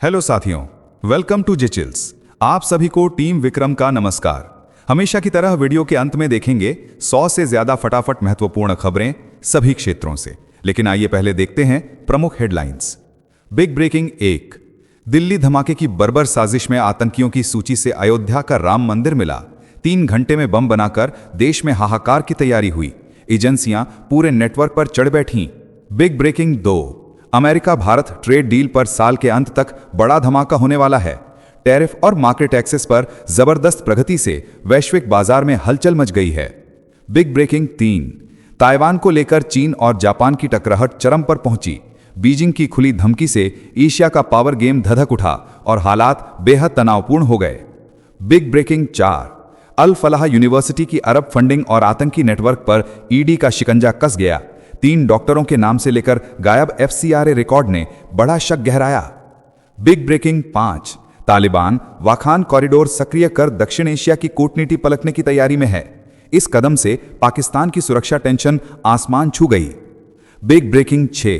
Hello साथियों, welcome to जिचिल्स। आप सभी को टीम विक्रम का नमस्कार। हमेशा की तरह वीडियो के अंत में देखेंगे 100 से ज्यादा फटाफट महत्वपूर्ण खबरें सभी क्षेत्रों से। लेकिन आइए पहले देखते हैं प्रमुख हेडलाइंस। बिग ब्रेकिंग 1, दिल्ली धमाके की बर्बर साजिश में आतंकियों की सूची से अयोध्या का राम मंदिर मिला। 3 घंटे में बम बनाकर देश में हाहाकार की तैयारी हुई। एजेंसियां पूरे नेटवर्क पर चढ़ बैठीं। Big breaking 2, America Bharat trade deal पर साल के अंत तक बड़ा धमाका होने वाला है। टैरिफ और मार्केट एक्सेस पर जबरदस्त प्रगति से वैश्विक बाजार में हलचल मच गई है। बिग ब्रेकिंग 3, ताइवान को लेकर चीन और जापान की टकराहट चरम पर पहुंची। बीजिंग की खुली धमकी से एशिया का पावर गेम धधक उठा और हालात बेहद तनावपूर्ण हो गए। बिग ब्रेकिंग 4, अल फलाह यूनिवर्सिटी की अरब फंडिंग और आतंकी नेटवर्क पर ईडी का शिकंजा कस गया। 3 डॉक्टरों के नाम से लेकर गायब FCRA रिकॉर्ड ने बड़ा शक गहराया। Big breaking 5, Taliban Wakhan corridor सक्रिय कर दक्षिण एशिया की कूटनीति पलटने की तैयारी में है। इस कदम से पाकिस्तान की सुरक्षा टेंशन आसमान छू गई। बिग ब्रेकिंग 6,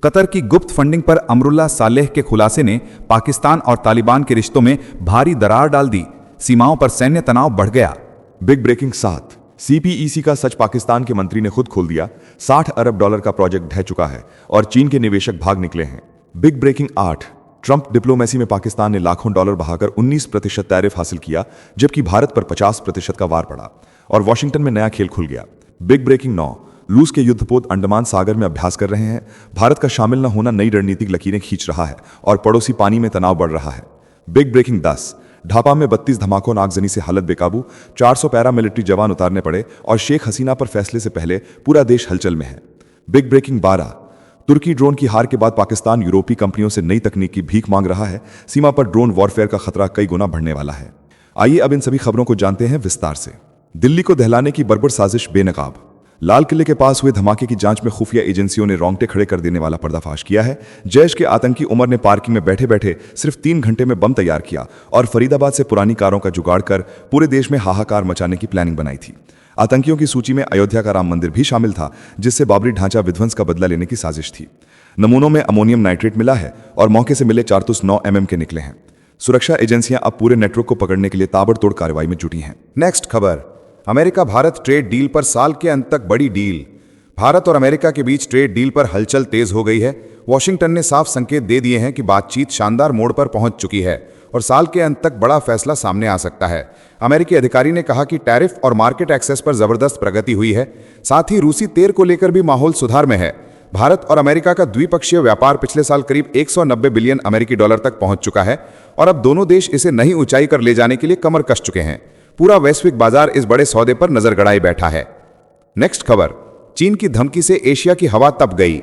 कतर की गुप्त फंडिंग पर अमरुल्लाह सालेह के खुलासे ने पाकिस्तान और तालिबान के रिश्तों में भारी दरार डाल दी। सीमाओं पर सैन्य तनाव बढ़ गया। बिग ब्रेकिंग 7, CPEC का सच पाकिस्तान के मंत्री ने खुद खोल दिया। $60 अरब का प्रोजेक्ट ढह चुका है और चीन के निवेशक भाग निकले हैं। बिग ब्रेकिंग 8, ट्रंप डिप्लोमेसी में पाकिस्तान ने लाखों डॉलर बहाकर 19% टैरिफ हासिल किया, जबकि भारत पर 50% का वार पड़ा और वॉशिंगटन में नया खेल खुल गया। बिग ब्रेकिंग 9, रूस के युद्धपोत अंडमान सागर में अभ्यास कर रहे हैं। भारत का शामिल न होना नई रणनीतिक लकीरें खींच रहा है और पड़ोसी पानी में तनाव बढ़ रहा है। बिग ब्रेकिंग 10, ढापा में 32 धमाकों नागजनी से हालत बेकाबू, 400 पैरामिलिट्री जवान उतारने पड़े और शेख हसीना पर फैसले से पहले पूरा देश हलचल में है। बिग ब्रेकिंग 12, तुर्की ड्रोन की हार के बाद पाकिस्तान यूरोपीय कंपनियों से नई तकनीक की भीख मांग रहा है। सीमा पर ड्रोन वॉरफेयर का खतरा कई गुना बढ़ने वाला है। आइए अब इन सभी खबरों को जानते हैं विस्तार से। दिल्ली को दहलाने की बर्बर साजिश बेनकाब। लाल किले के पास हुए धमाके की जांच में खुफिया एजेंसियों ने रोंगटे खड़े कर देने वाला पर्दाफाश किया है। जैश के आतंकी उमर ने पार्किंग में बैठे बैठे सिर्फ 3 घंटे में बम तैयार किया और फरीदाबाद से पुरानी कारों का जुगाड़ कर पूरे देश में हाहाकार मचाने की प्लानिंग बनाई थी। आतंकियों की सूची में अयोध्या का राम मंदिर भी शामिल था, जिससे बाबरी ढांचा विध्वंस का बदला लेने की साजिश थी। नमूनों में अमोनियम नाइट्रेट मिला है और मौके से मिले कारतूस 9 mm के निकले हैं। सुरक्षा एजेंसियां अब पूरे नेटवर्क को पकड़ने के लिए ताबड़तोड़ कार्रवाई में जुटी हैं। नेक्स्ट खबर, अमेरिका भारत ट्रेड डील पर साल के अंत तक बड़ी डील। भारत और अमेरिका के बीच ट्रेड डील पर हलचल तेज हो गई है। वॉशिंगटन ने साफ संकेत दे दिए हैं कि बातचीत शानदार मोड़ पर पहुंच चुकी है और साल के अंत तक बड़ा फैसला सामने आ सकता है। अमेरिकी अधिकारी ने कहा कि टैरिफ और मार्केट एक्सेस पर जबरदस्त प्रगति हुई है। साथ ही रूसी तेल को लेकर भी माहौल सुधार में है। भारत और अमेरिका का द्विपक्षीय व्यापार पिछले साल करीब 190 बिलियन अमेरिकी डॉलर तक पहुंच चुका है और अब दोनों देश इसे नई ऊंचाई पर ले जाने के लिए कमर कस चुके हैं। पूरा वैश्विक बाजार इस बड़े सौदे पर नजर गड़ाए बैठा है। नेक्स्ट खबर, चीन की धमकी से एशिया की हवा तप गई।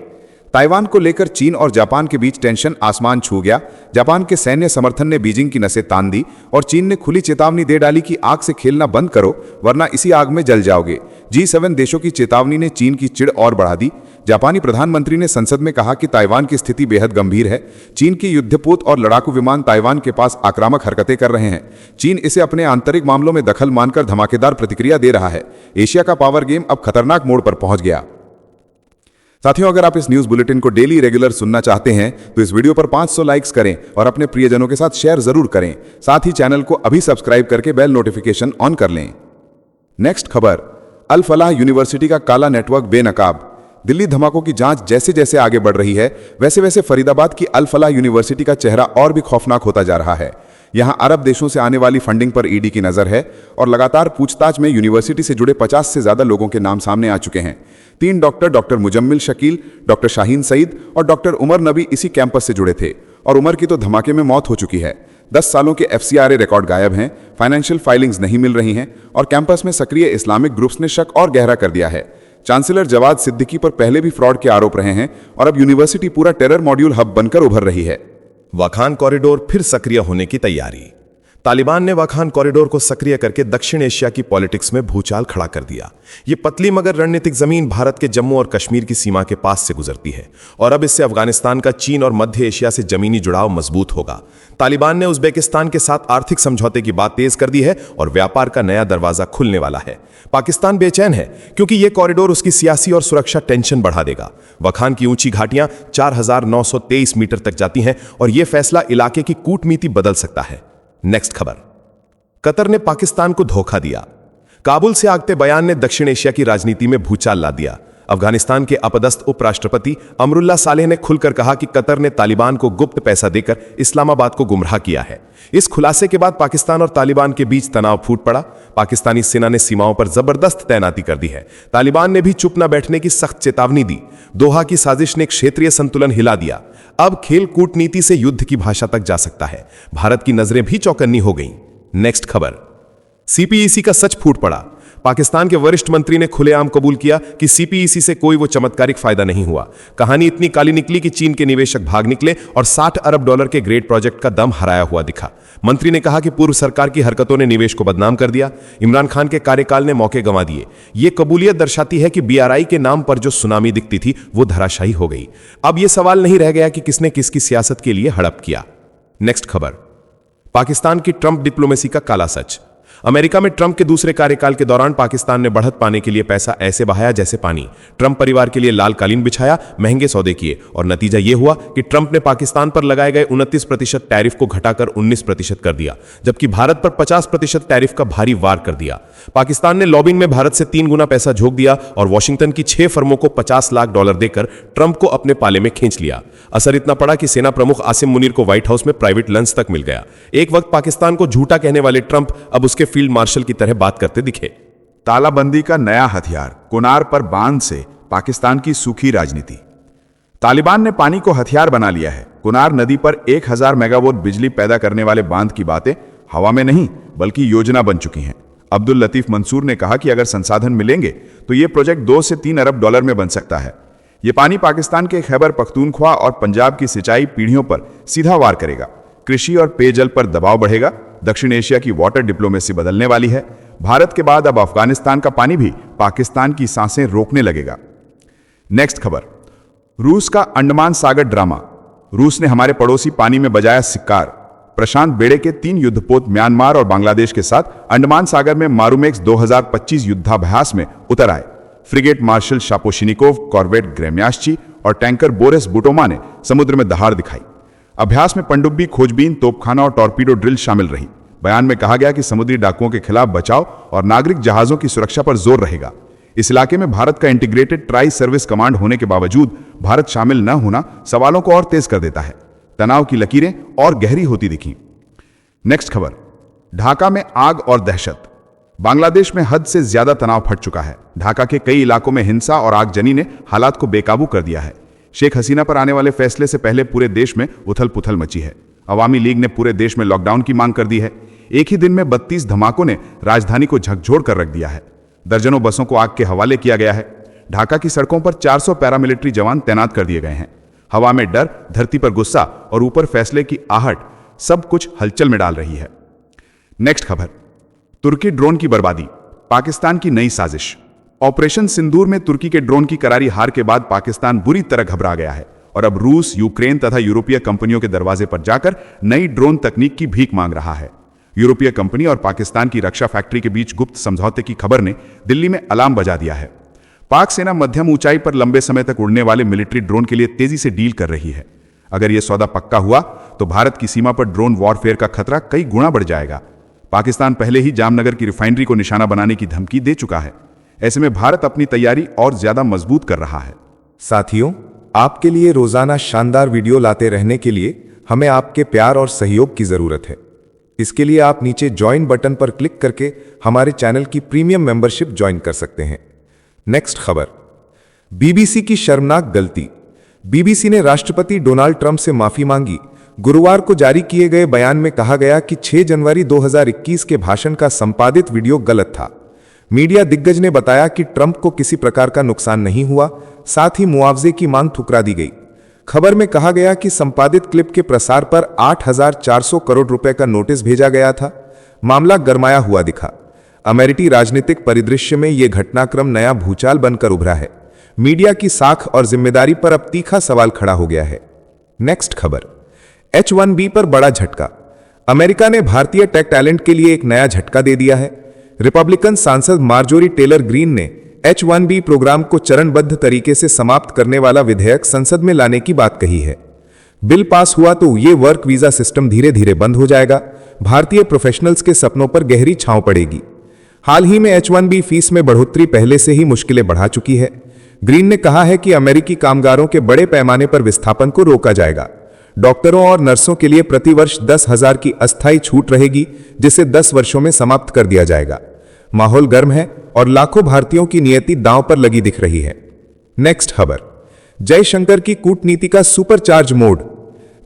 ताइवान को लेकर चीन और जापान के बीच टेंशन आसमान छू गया। जापान के सैन्य समर्थन ने बीजिंग की नसें तान दी और चीन ने खुली चेतावनी दे डाली कि आग से खेलना बंद करो वरना इसी आग में जल जाओगे। G7 देशों की चेतावनी ने चीन की चिढ़ और बढ़ा दी। जापानी प्रधानमंत्री ने संसद में कहा कि ताइवान की स्थिति बेहद गंभीर है। चीन के युद्धपोत और लड़ाकू विमान ताइवान के पास आक्रामक हरकतें कर रहे हैं। चीन इसे अपने आंतरिक मामलों में दखल मानकर धमाकेदार प्रतिक्रिया दे रहा है। एशिया का पावर गेम अब खतरनाक मोड़ पर पहुंच गया। साथियों, अगर आप इस न्यूज बुलेटिन को डेली रेगुलर सुनना चाहते हैं तो इस वीडियो पर 500 लाइक्स करें और अपने प्रियजनों के साथ शेयर जरूर करें। साथ ही चैनल को अभी सब्सक्राइब करके बेल नोटिफिकेशन ऑन कर लें। नेक्स्ट खबर, अल फलाह यूनिवर्सिटी का काला नेटवर्क बेनकाब। दिल्ली धमाकों की जांच जैसे जैसे आगे बढ़ रही है वैसे वैसे फरीदाबाद की अल फलाह यूनिवर्सिटी का चेहरा और भी खौफनाक होता जा रहा है। यहां अरब देशों से आने वाली फंडिंग पर ईडी की नजर है और लगातार पूछताछ में यूनिवर्सिटी से जुड़े 50 से ज्यादा लोगों के नाम सामने आ चुके हैं। 3 डॉक्टर मुजम्मिल शकील, डॉक्टर शाहीन सईद और डॉक्टर उमर नबी इसी कैंपस से जुड़े थे और उमर की तो धमाके में मौत हो चुकी है। 10 सालों के FCRA रिकॉर्ड गायब हैं, फाइनेंशियल फाइलिंग्स नहीं मिल रही हैं और कैंपस में सक्रिय इस्लामिक ग्रुप्स ने शक और गहरा कर दिया है। चांसलर जवाद सिद्दीकी पर पहले भी फ्रॉड के आरोप रहे हैं और अब यूनिवर्सिटी पूरा टेरर मॉड्यूल हब बनकर उभर रही है। वाखान कॉरिडोर फिर सक्रिय होने की तैयारी। तालिबान ने वाखान कॉरिडोर को सक्रिय करके दक्षिण एशिया की पॉलिटिक्स में भूचाल खड़ा कर दिया। ये पतली मगर रणनीतिक जमीन भारत के जम्मू और कश्मीर की सीमा के पास से गुजरती है और अब इससे अफगानिस्तान का चीन और मध्य एशिया से जमीनी जुड़ाव मजबूत होगा। तालिबान ने उज्बेकिस्तान के साथ आर्थिक समझौते की बात तेज कर दी है और व्यापार का नया दरवाजा खुलने वाला है। पाकिस्तान बेचैन है क्योंकि यह कॉरिडोर उसकी सियासी और सुरक्षा टेंशन बढ़ा देगा। वखान की ऊंची घाटियां 4,923 मीटर तक जाती हैं और यह फैसला इलाके की कूटनीति बदल सकता है। नेक्स्ट खबर, कतर ने पाकिस्तान को धोखा दिया। काबुल से आगते बयान ने दक्षिण एशिया की राजनीति में भूचाल ला दिया। अफगानिस्तान के अपदस्थ उपराष्ट्रपति अमरुल्ला सालेह ने खुलकर कहा कि कतर ने तालिबान को गुप्त पैसा देकर इस्लामाबाद को गुमराह किया है। इस खुलासे के बाद पाकिस्तान और तालिबान के बीच तनाव फूट पड़ा। पाकिस्तानी सेना ने सीमाओं पर जबरदस्त तैनाती कर दी है। तालिबान ने भी चुप न बैठने की सख्त चेतावनी दी। दोहा की साजिश ने क्षेत्रीय संतुलन हिला दिया। अब खेल कूटनीति से युद्ध की भाषा तक जा सकता है। भारत की नजरें भी चौकन्नी हो गईं। नेक्स्ट खबर, सीपीईसी का सच फूट पड़ा। पाकिस्तान के वरिष्ठ मंत्री ने खुलेआम कबूल किया कि सीपीईसी से कोई वो चमत्कारिक फायदा नहीं हुआ। कहानी इतनी काली निकली कि चीन के निवेशक भाग निकले और $60 अरब के ग्रेट प्रोजेक्ट का दम हराया हुआ दिखा। मंत्री ने कहा कि पूर्व सरकार की हरकतों ने निवेश को बदनाम कर दिया। इमरान खान के कार्यकाल ने मौके गंवा दिए। ये कबूलियत दर्शाती है कि बीआरआई के नाम पर जो सुनामी दिखती थी वो धराशायी हो गई। अब यह सवाल नहीं रह गया कि किसने किसकी सियासत के लिए हड़प किया। नेक्स्ट खबर, पाकिस्तान की ट्रंप डिप्लोमेसी का काला सच। अमेरिका में ट्रंप के दूसरे कार्यकाल के दौरान पाकिस्तान ने बढ़त पाने के लिए पैसा ऐसे बहाया जैसे पानी। ट्रंप परिवार के लिए लाल कालीन बिछाया, महंगे सौदे किए और नतीजा यह हुआ कि ट्रंप ने पाकिस्तान पर लगाए गए 29% टैरिफ को घटाकर 19% कर दिया, जबकि भारत पर 50% टैरिफ का भारी वार कर दिया। पाकिस्तान ने लॉबिंग में भारत से 3 गुना पैसा झोंक दिया और वॉशिंगटन की 6 फर्मों को $50 लाख देकर ट्रंप को अपने पाले में खींच लिया। असर इतना पड़ा कि सेना प्रमुख आसिम मुनीर को व्हाइट हाउस में प्राइवेट लंच तक मिल गया। एक वक्त पाकिस्तान को झूठा कहने वाले ट्रंप अब उसके फील्ड मार्शल की तरह बात करते दिखे। तालाबंदी का नया हथियार, कुनार पर बांध से पाकिस्तान की सूखी राजनीति। तालिबान ने पानी को हथियार बना लिया है। कुनार नदी पर 1000 मेगावाट बिजली पैदा करने वाले बांध की बातें हवा में नहीं बल्कि योजना बन चुकी हैं। अब्दुल लतीफ मंसूर ने कहा कि अगर संसाधन मिलेंगे तो यह प्रोजेक्ट $2 से $3 अरब में बन सकता है। यह पानी पाकिस्तान के खैबर पख्तूनख्वा और पंजाब की सिंचाई पीढ़ियों पर सीधा वार करेगा। कृषि और पेयजल पर दबाव बढ़ेगा। दक्षिण एशिया की वाटर डिप्लोमेसी बदलने वाली है। भारत के बाद अब अफगानिस्तान का पानी भी पाकिस्तान की सांसें रोकने लगेगा। नेक्स्ट खबर, रूस का अंडमान सागर ड्रामा। रूस ने हमारे पड़ोसी पानी में बजाया सिक्कार। प्रशांत बेड़े के 3 युद्धपोत म्यांमार और बांग्लादेश के साथ अंडमान सागर में मारूमेक्स 2025 युद्धाभ्यास में उतर आए। फ्रिगेट मार्शल शापोशिनिकोव, कॉर्वेट ग्रेम्याश्ची और टैंकर बोरिस बुटोमा ने समुद्र में दहाड़ दिखाई। अभ्यास में पनडुब्बी, खोजबीन, तोपखाना और टॉर्पीडो ड्रिल शामिल रही। बयान में कहा गया कि समुद्री डाकुओं के खिलाफ बचाव और नागरिक जहाजों की सुरक्षा पर जोर रहेगा। इस इलाके में भारत का इंटीग्रेटेड ट्राई सर्विस कमांड होने के बावजूद भारत शामिल न होना सवालों को और तेज कर देता है। तनाव की लकीरें और गहरी होती दिखी। नेक्स्ट खबर, ढाका में आग और दहशत। बांग्लादेश में हद से ज्यादा तनाव फट चुका है। ढाका के कई इलाकों में हिंसा और आगजनी ने हालात को बेकाबू कर दिया है। शेख हसीना पर आने वाले फैसले से पहले पूरे देश में उथल पुथल मची है। अवामी लीग ने पूरे देश में लॉकडाउन की मांग कर दी है। एक ही दिन में 32 धमाकों ने राजधानी को झकझोर कर रख दिया है। दर्जनों बसों को आग के हवाले किया गया है। ढाका की सड़कों पर 400 पैरामिलिट्री जवान तैनात कर दिए गए हैं। हवा में डर, धरती पर गुस्सा और ऊपर फैसले की आहट, सब कुछ हलचल में डाल रही है। नेक्स्ट खबर, तुर्की ड्रोन की बर्बादी, पाकिस्तान की नई साजिश। ऑपरेशन सिंदूर में तुर्की के ड्रोन की करारी हार के बाद पाकिस्तान बुरी तरह घबरा गया है और अब रूस, यूक्रेन तथा यूरोपीय कंपनियों के दरवाजे पर जाकर नई ड्रोन तकनीक की भीख मांग रहा है। यूरोपीय कंपनी और पाकिस्तान की रक्षा फैक्ट्री के बीच गुप्त समझौते की खबर ने दिल्ली में अलार्म बजा दिया है। पाक सेना मध्यम ऊंचाई पर लंबे समय तक उड़ने वाले मिलिट्री ड्रोन के लिए तेजी से डील कर रही है। अगर यह सौदा पक्का हुआ तो भारत की सीमा पर ड्रोन वॉरफेयर का खतरा कई गुना बढ़ जाएगा। पाकिस्तान पहले ही जामनगर की रिफाइनरी को निशाना बनाने की धमकी दे चुका है। ऐसे में भारत अपनी तैयारी और ज्यादा मजबूत कर रहा है। साथियों, आपके लिए रोजाना शानदार वीडियो लाते रहने के लिए हमें आपके प्यार और सहयोग की जरूरत है। इसके लिए आप नीचे ज्वाइन बटन पर क्लिक करके हमारे चैनल की प्रीमियम मेंबरशिप ज्वाइन कर सकते हैं। नेक्स्ट खबर, बीबीसी की शर्मनाक गलती। बीबीसी ने राष्ट्रपति डोनाल्ड ट्रंप से माफी मांगी। गुरुवार को जारी किए गए बयान में कहा गया कि 6 जनवरी 2021 के भाषण का संपादित वीडियो गलत था। मीडिया दिग्गज ने बताया कि ट्रंप को किसी प्रकार का नुकसान नहीं हुआ, साथ ही मुआवजे की मांग ठुकरा दी गई। खबर में कहा गया कि संपादित क्लिप के प्रसार पर 8,400 करोड़ रुपए का नोटिस भेजा गया था। मामला गरमाया हुआ दिखा। अमेरिकी राजनीतिक परिदृश्य में यह घटनाक्रम नया भूचाल बनकर उभरा है। मीडिया की साख और जिम्मेदारी पर अब तीखा सवाल खड़ा हो गया है। नेक्स्ट खबर, H-1B पर बड़ा झटका। अमेरिका ने भारतीय टेक टैलेंट के लिए एक नया झटका दे दिया है। रिपब्लिकन सांसद मार्जोरी टेलर ग्रीन ने H-1B प्रोग्राम को चरणबद्ध तरीके से समाप्त करने वाला विधेयक संसद में लाने की बात कही है। बिल पास हुआ तो ये वर्क वीजा सिस्टम धीरे धीरे बंद हो जाएगा। भारतीय प्रोफेशनल्स के सपनों पर गहरी छांव पड़ेगी। हाल ही में H-1B फीस में बढ़ोतरी पहले से ही मुश्किलें बढ़ा चुकी है। ग्रीन ने कहा है कि अमेरिकी कामगारों के बड़े पैमाने पर विस्थापन को रोका जाएगा। डॉक्टरों और नर्सों के लिए प्रतिवर्ष 10,000 की अस्थायी छूट रहेगी, जिसे 10 वर्षों में समाप्त कर दिया जाएगा। माहौल गर्म है और लाखों भारतीयों की नियति दांव पर लगी दिख रही है। नेक्स्ट खबर, जयशंकर की कूटनीति का सुपरचार्ज मोड।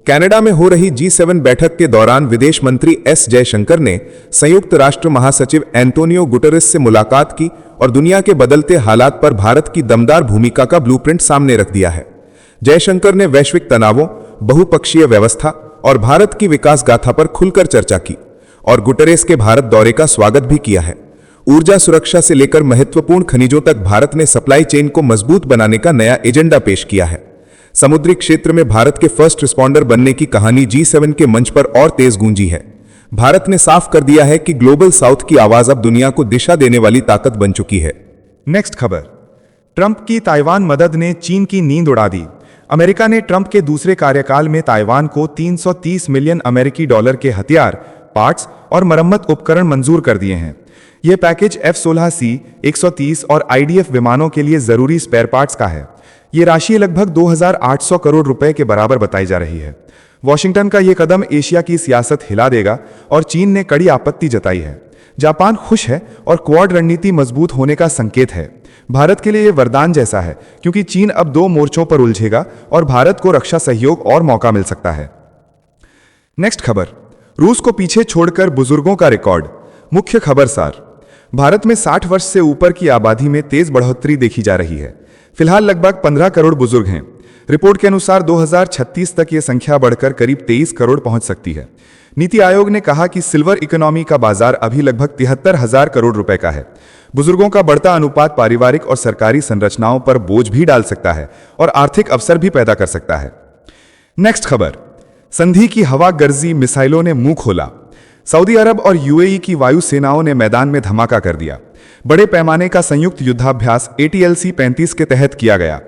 कनाडा में हो रही G7 बैठक के दौरान विदेश मंत्री एस जयशंकर ने संयुक्त राष्ट्र महासचिव एंटोनियो गुटेरेस से मुलाकात की और दुनिया के बदलते हालात पर भारत की दमदार भूमिका का ब्लूप्रिंट सामने रख दिया है। जयशंकर ने वैश्विक तनावों, बहुपक्षीय व्यवस्था और भारत की विकास गाथा पर खुलकर चर्चा की और गुटेरेस के भारत दौरे का स्वागत भी किया है। ऊर्जा सुरक्षा से लेकर महत्वपूर्ण खनिजों तक भारत ने सप्लाई चेन को मजबूत बनाने का नया एजेंडा पेश किया है। समुद्री क्षेत्र में भारत के फर्स्ट रिस्पॉन्डर बनने की कहानी G7 के मंच पर और तेज गूंजी है। भारत ने साफ कर दिया है कि ग्लोबल साउथ की आवाज अब दुनिया को दिशा देने वाली ताकत बन चुकी है। नेक्स्ट खबर, ट्रंप की ताइवान मदद ने चीन की नींद उड़ा दी। अमेरिका ने ट्रंप के दूसरे कार्यकाल में ताइवान को 330 मिलियन अमेरिकी डॉलर के हथियार, पार्ट्स और मरम्मत उपकरण मंजूर कर दिए हैं। यह पैकेज F-16C, 130 और IDF विमानों के लिए जरूरी स्पेयर पार्ट्स का है। यह राशि लगभग 2,800 करोड़ रुपए के बराबर बताई जा रही है। वॉशिंगटन का यह कदम एशिया की सियासत हिला देगा और चीन ने कड़ी आपत्ति जताई है। जापान खुश है और क्वाड रणनीति मजबूत होने का संकेत है। भारत के लिए यह वरदान जैसा है, क्योंकि चीन अब 2 मोर्चों पर उलझेगा और भारत को रक्षा सहयोग और मौका मिल सकता है। नेक्स्ट खबर, रूस को पीछे छोड़कर बुजुर्गों का रिकॉर्ड। मुख्य खबर सार, भारत में 60 वर्ष से ऊपर की आबादी में तेज बढ़ोतरी देखी जा रही है। फिलहाल लगभग 15 करोड़ बुजुर्ग हैं। रिपोर्ट के अनुसार 2036 तक यह संख्या बढ़कर करीब 23 करोड़ पहुंच सकती है। नीति आयोग ने कहा कि सिल्वर इकोनॉमी का बाजार अभी लगभग 73,000 करोड़ रुपए का है। बुजुर्गों का बढ़ता अनुपात पारिवारिक और सरकारी संरचनाओं पर बोझ भी डाल सकता है और आर्थिक अवसर भी पैदा कर सकता है। नेक्स्ट खबर, संधि की हवा गर्जी, मिसाइलों ने मुंह खोला। सऊदी अरब और UAE की वायु सेनाओं ने मैदान में धमाका कर दिया। बड़े पैमाने का संयुक्त युद्धाभ्यास ATLC 35 के तहत किया गया।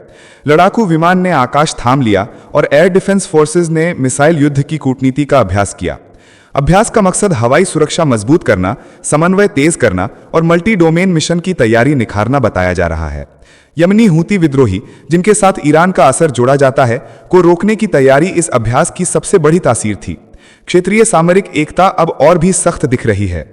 लड़ाकू विमान ने आकाश थाम लिया और एयर डिफेंस फोर्सेज ने मिसाइल युद्ध की कूटनीति का अभ्यास किया। अभ्यास का मकसद हवाई सुरक्षा मजबूत करना, समन्वय तेज करना और मल्टी डोमेन मिशन की तैयारी निखारना बताया जा रहा है। यमनी हूती विद्रोही, जिनके साथ ईरान का असर जोड़ा जाता है, को रोकने की तैयारी इस अभ्यास की सबसे बड़ी तासीर थी। क्षेत्रीय सामरिक एकता अब और भी सख्त दिख रही है।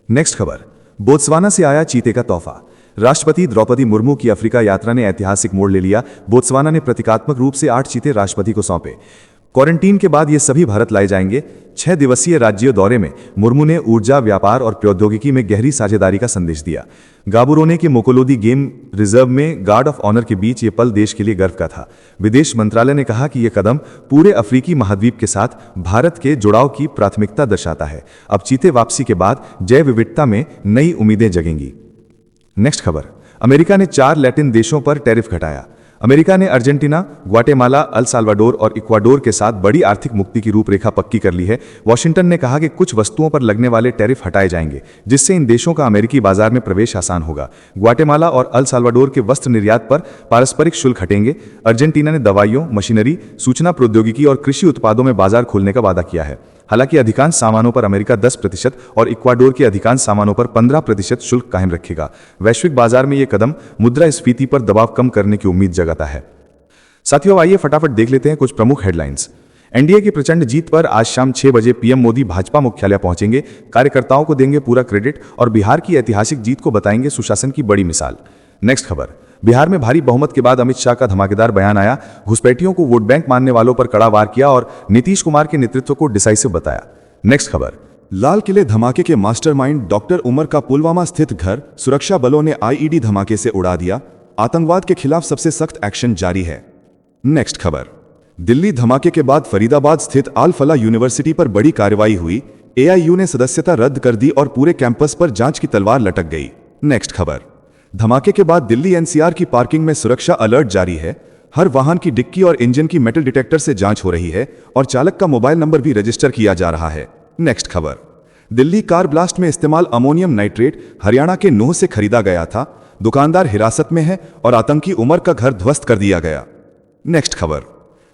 नेक्स्ट खबर, बोत्सवाना से आया चीते का तोहफा। राष्ट्रपति द्रौपदी मुर्मू की अफ्रीका यात्रा ने ऐतिहासिक मोड़ ले लिया। बोत्सवाना ने प्रतीकात्मक रूप से 8 चीते राष्ट्रपति को सौंपे। क्वारंटीन के बाद ये सभी भारत लाए जाएंगे। 6 दिवसीय राज्य दौरे में मुर्मू ने ऊर्जा, व्यापार और प्रौद्योगिकी में गहरी साझेदारी का संदेश दिया। गाबुरोने के मोकोलोदी गेम रिजर्व में गार्ड ऑफ ऑनर के बीच ये पल देश के लिए गर्व का था। विदेश मंत्रालय ने कहा कि यह कदम पूरे अफ्रीकी महाद्वीप के साथ भारत के जुड़ाव की प्राथमिकता दर्शाता है। अब चीते वापसी के बाद जैव विविधता में नई उम्मीदें जगेंगी। नेक्स्ट खबर, अमेरिका ने 4 लैटिन देशों पर टैरिफ घटाया। अमेरिका ने अर्जेंटीना, ग्वाटेमाला, अल साल्वाडोर और इक्वाडोर के साथ बड़ी आर्थिक मुक्ति की रूपरेखा पक्की कर ली है। वॉशिंगटन ने कहा कि कुछ वस्तुओं पर लगने वाले टैरिफ हटाए जाएंगे, जिससे इन देशों का अमेरिकी बाजार में प्रवेश आसान होगा। ग्वाटेमाला और अल साल्वाडोर के वस्त्र निर्यात पर पारस्परिक शुल्क हटेंगे। अर्जेंटीना ने दवाइयों, मशीनरी, सूचना प्रौद्योगिकी और कृषि उत्पादों में बाजार खोलने का वादा किया है। हालांकि अधिकांश सामानों पर अमेरिका 10% और इक्वाडोर के अधिकांश सामानों पर 15% शुल्क कायम रखेगा। वैश्विक बाजार में यह कदम मुद्रास्फीति पर दबाव कम करने की उम्मीद जगाता है। साथियों, आइए फटाफट देख लेते हैं कुछ प्रमुख हेडलाइंस। एनडीए की प्रचंड जीत पर आज शाम 6 बजे पीएम मोदी भाजपा मुख्यालय पहुंचेंगे। कार्यकर्ताओं को देंगे पूरा क्रेडिट और बिहार की ऐतिहासिक जीत को बताएंगे सुशासन की बड़ी मिसाल। नेक्स्ट खबर, बिहार में भारी बहुमत के बाद अमित शाह का धमाकेदार बयान आया। घुसपैठियों को वोट बैंक मानने वालों पर कड़ा वार किया और नीतीश कुमार के नेतृत्व को डिसाइसिव बताया। नेक्स्ट खबर, लाल किले धमाके के मास्टरमाइंड डॉक्टर उमर का पुलवामा स्थित घर सुरक्षा बलों ने आईईडी धमाके से उड़ा दिया। आतंकवाद के खिलाफ सबसे सख्त एक्शन जारी है। नेक्स्ट खबर, दिल्ली धमाके के बाद फरीदाबाद स्थित आल फलाह यूनिवर्सिटी पर बड़ी कार्रवाई हुई। एआईयू ने सदस्यता रद्द कर दी और पूरे कैंपस पर जांच की तलवार लटक गई। नेक्स्ट खबर। धमाके के बाद दिल्ली एनसीआर की पार्किंग में सुरक्षा अलर्ट जारी है। हर वाहन की डिक्की और इंजन की मेटल डिटेक्टर से जांच हो रही है और चालक का मोबाइल नंबर भी रजिस्टर किया जा रहा है। नेक्स्ट खबर। दिल्ली कार ब्लास्ट में इस्तेमाल अमोनियम नाइट्रेट हरियाणा के नूह से खरीदा गया था। दुकानदार हिरासत में है और आतंकी उमर का घर ध्वस्त कर दिया गया। नेक्स्ट खबर।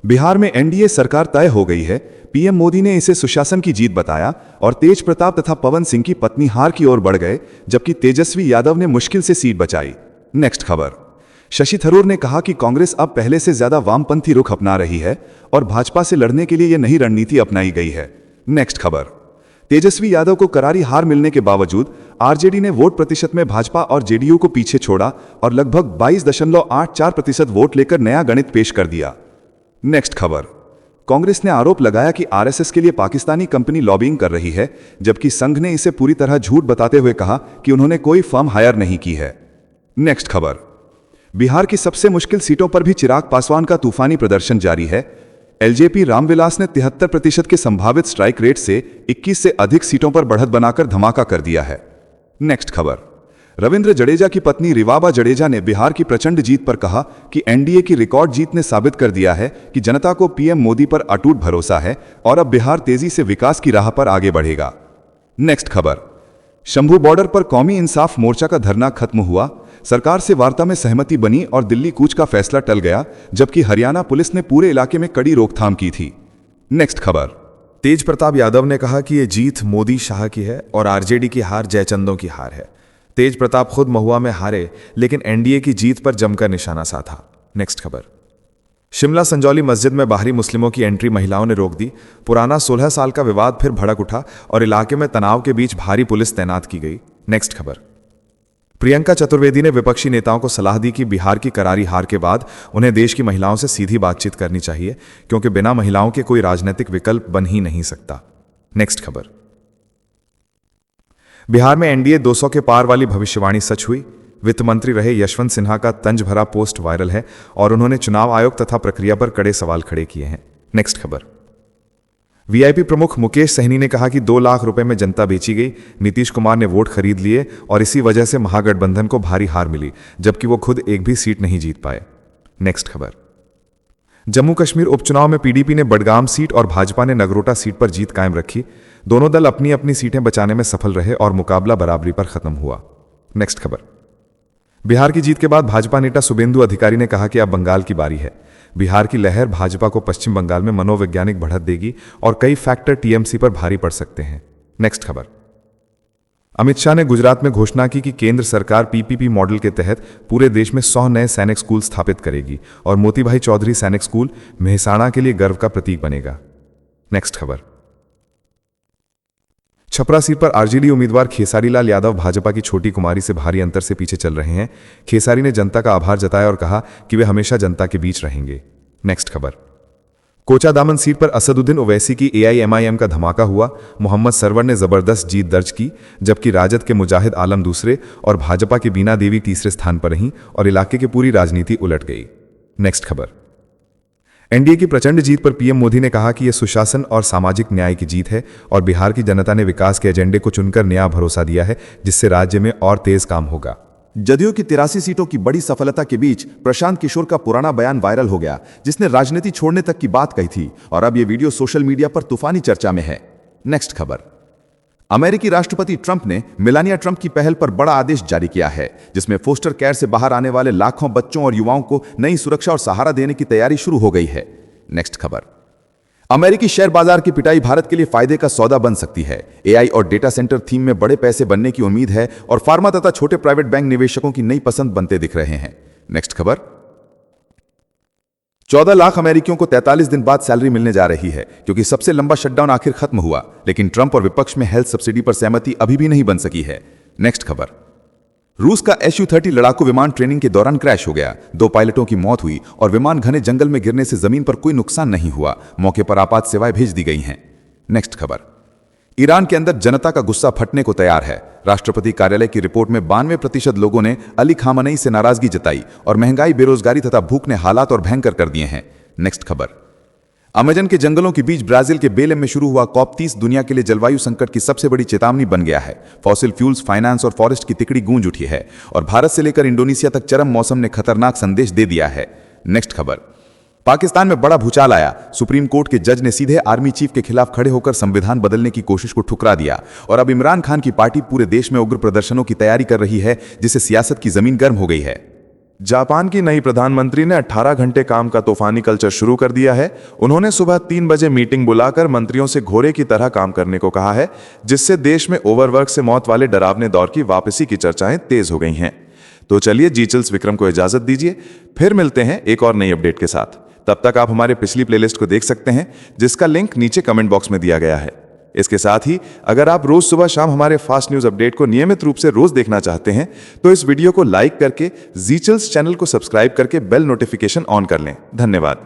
बिहार में एनडीए सरकार तय हो गई है। पीएम मोदी ने इसे सुशासन की जीत बताया और तेज प्रताप तथा पवन सिंह की पत्नी हार की ओर बढ़ गए, जबकि तेजस्वी यादव ने मुश्किल से सीट बचाई। नेक्स्ट खबर। शशि थरूर ने कहा कि कांग्रेस अब पहले से ज्यादा वामपंथी रुख अपना रही है और भाजपा से लड़ने के लिए यह नई रणनीति अपनाई गई है। नेक्स्ट खबर। तेजस्वी यादव को करारी हार मिलने के बावजूद आरजेडी ने वोट प्रतिशत में भाजपा और जेडीयू को पीछे छोड़ा और लगभग 22.84% वोट लेकर नया गणित पेश कर दिया। नेक्स्ट खबर। कांग्रेस ने आरोप लगाया कि आरएसएस के लिए पाकिस्तानी कंपनी लॉबिंग कर रही है, जबकि संघ ने इसे पूरी तरह झूठ बताते हुए कहा कि उन्होंने कोई फर्म हायर नहीं की है। नेक्स्ट खबर। बिहार की सबसे मुश्किल सीटों पर भी चिराग पासवान का तूफानी प्रदर्शन जारी है। एलजेपी रामविलास ने 73% के संभावित स्ट्राइक रेट से 21 से अधिक सीटों पर बढ़त बनाकर धमाका कर दिया है। नेक्स्ट खबर। रविंद्र जडेजा की पत्नी रिवाबा जडेजा ने बिहार की प्रचंड जीत पर कहा कि एनडीए की रिकॉर्ड जीत ने साबित कर दिया है कि जनता को पीएम मोदी पर अटूट भरोसा है और अब बिहार तेजी से विकास की राह पर आगे बढ़ेगा। नेक्स्ट खबर। शंभू बॉर्डर पर कौमी इंसाफ मोर्चा का धरना खत्म हुआ। सरकार से वार्ता में सहमति बनी और दिल्ली कूच का फैसला टल गया, जबकि हरियाणा पुलिस ने पूरे इलाके में कड़ी रोकथाम की थी। नेक्स्ट खबर। तेज प्रताप यादव ने कहा कि यह जीत मोदी शाह की है और आरजेडी की हार जयचंदों की हार है। तेज प्रताप खुद महुआ में हारे, लेकिन एनडीए की जीत पर जमकर निशाना साधा। नेक्स्ट खबर। शिमला संजौली मस्जिद में बाहरी मुस्लिमों की एंट्री महिलाओं ने रोक दी। पुराना 16 साल का विवाद फिर भड़क उठा और इलाके में तनाव के बीच भारी पुलिस तैनात की गई। नेक्स्ट खबर। प्रियंका चतुर्वेदी ने विपक्षी नेताओं को सलाह दी कि बिहार की करारी हार के बाद उन्हें देश की महिलाओं से सीधी बातचीत करनी चाहिए, क्योंकि बिना महिलाओं के कोई राजनीतिक विकल्प बन ही नहीं सकता। नेक्स्ट खबर। बिहार में एनडीए 200 के पार वाली भविष्यवाणी सच हुई। वित्त मंत्री रहे यशवंत सिन्हा का तंज भरा पोस्ट वायरल है और उन्होंने चुनाव आयोग तथा प्रक्रिया पर कड़े सवाल खड़े किए हैं। नेक्स्ट खबर। वीआईपी प्रमुख मुकेश सहनी ने कहा कि 2 लाख रुपए में जनता बेची गई। नीतीश कुमार ने वोट खरीद लिए और इसी वजह से महागठबंधन को भारी हार मिली, जबकि वो खुद एक भी सीट नहीं जीत पाए। नेक्स्ट खबर। जम्मू कश्मीर उपचुनाव में पीडीपी ने बडगाम सीट और भाजपा ने नगरोटा सीट पर जीत कायम रखी। दोनों दल अपनी अपनी सीटें बचाने में सफल रहे और मुकाबला बराबरी पर खत्म हुआ। नेक्स्ट खबर। बिहार की जीत के बाद भाजपा नेता शुभेंदु अधिकारी ने कहा कि अब बंगाल की बारी है। बिहार की लहर भाजपा को पश्चिम बंगाल में मनोवैज्ञानिक बढ़त देगी और कई फैक्टर टीएमसी पर भारी पड़ सकते हैं। नेक्स्ट खबर। अमित शाह ने गुजरात में घोषणा की कि केंद्र सरकार पीपीपी मॉडल के तहत पूरे देश में 100 नए सैनिक स्कूल स्थापित करेगी और मोतीभाई चौधरी सैनिक स्कूल मेहसाणा के लिए गर्व का प्रतीक बनेगा। नेक्स्ट खबर। छपरा सीट पर आरजेडी उम्मीदवार खेसारी लाल यादव भाजपा की छोटी कुमारी से भारी अंतर से पीछे चल रहे हैं। खेसारी ने जनता का आभार जताया और कहा कि वे हमेशा जनता के बीच रहेंगे। नेक्स्ट खबर। कोचा दामन सीट पर असदुद्दीन ओवैसी की एआईएमआईएम का धमाका हुआ। मोहम्मद सरवर ने जबरदस्त जीत दर्ज की, जबकि राजद के मुजाहिद आलम दूसरे और भाजपा की बीना देवी तीसरे स्थान पर रहीं और इलाके की पूरी राजनीति उलट गई। नेक्स्ट खबर। एनडीए की प्रचंड जीत पर पीएम मोदी ने कहा कि यह सुशासन और सामाजिक न्याय की जीत है और बिहार की जनता ने विकास के एजेंडे को चुनकर नया भरोसा दिया है, जिससे राज्य में और तेज काम होगा। जदयू की 83 सीटों की बड़ी सफलता के बीच प्रशांत किशोर का पुराना बयान वायरल हो गया, जिसने राजनीति छोड़ने तक की बात कही थी और अब यह वीडियो सोशल मीडिया पर तूफानी चर्चा में है। नेक्स्ट खबर। अमेरिकी राष्ट्रपति ट्रंप ने मेलानिया ट्रंप की पहल पर बड़ा आदेश जारी किया है, जिसमें फोस्टर केयर से बाहर आने वाले लाखों बच्चों और युवाओं को नई सुरक्षा और सहारा देने की तैयारी शुरू हो गई है। नेक्स्ट खबर। अमेरिकी शेयर बाजार की पिटाई भारत के लिए फायदे का सौदा बन सकती है। एआई और डेटा सेंटर थीम में बड़े पैसे बनने की उम्मीद है और फार्मा तथा छोटे प्राइवेट बैंक निवेशकों की नई पसंद बनते दिख रहे हैं। नेक्स्ट खबर। 14 लाख अमेरिकियों को 43 दिन बाद सैलरी मिलने जा रही है, क्योंकि सबसे लंबा शटडाउन आखिर खत्म हुआ, लेकिन ट्रंप और विपक्ष में हेल्थ सब्सिडी पर सहमति अभी भी नहीं बन सकी है। नेक्स्ट खबर। रूस का Su-30 लड़ाकू विमान ट्रेनिंग के दौरान क्रैश हो गया। 2 पायलटों की मौत हुई और विमान घने जंगल में गिरने से जमीन पर कोई नुकसान नहीं हुआ। मौके पर आपात सेवाएं भेज दी गई हैं। नेक्स्ट खबर। ईरान के अंदर जनता का गुस्सा फटने को तैयार है। राष्ट्रपति कार्यालय की रिपोर्ट में 92% लोगों ने अली खामनेई से नाराजगी जताई और महंगाई, बेरोजगारी तथा भूख ने हालात और भयंकर कर दिए हैं। नेक्स्ट खबर। अमेजन के जंगलों के बीच ब्राजील के बेलेम में शुरू हुआ COP30 दुनिया के लिए जलवायु संकट की सबसे बड़ी चेतावनी बन गया है। फॉसिल फ्यूल्स, फाइनेंस और फॉरेस्ट की तिकड़ी गूंज उठी है और भारत से लेकर इंडोनेशिया तक चरम मौसम ने खतरनाक संदेश दे दिया है। नेक्स्ट खबर, पाकिस्तान में बड़ा भूचाल आया। सुप्रीम कोर्ट के जज ने सीधे आर्मी चीफ के खिलाफ खड़े होकर संविधान बदलने की कोशिश को ठुकरा दिया और अब इमरान खान की पार्टी पूरे देश में उग्र प्रदर्शनों की तैयारी कर रही है, जिससे सियासत की जमीन गर्म हो गई है। जापान की नई प्रधानमंत्री ने 18 घंटे काम का तूफानी कल्चर शुरू कर दिया है। उन्होंने सुबह 3 बजे मीटिंग बुलाकर मंत्रियों से घोड़े की तरह काम करने को कहा है, जिससे देश में ओवरवर्क से मौत वाले डरावने दौर की वापसी की चर्चाएं तेज हो गई हैं। तो चलिए जीचल्स विक्रम को इजाजत दीजिए, फिर मिलते हैं एक और नई अपडेट के साथ। तब तक आप हमारे पिछली प्लेलिस्ट को देख सकते हैं, जिसका लिंक नीचे कमेंट बॉक्स में दिया गया है। इसके साथ ही अगर आप रोज सुबह शाम हमारे फास्ट न्यूज अपडेट को नियमित रूप से रोज देखना चाहते हैं तो इस वीडियो को लाइक करके जीचल्स चैनल को सब्सक्राइब करके बेल नोटिफिकेशन ऑन कर लें। धन्यवाद।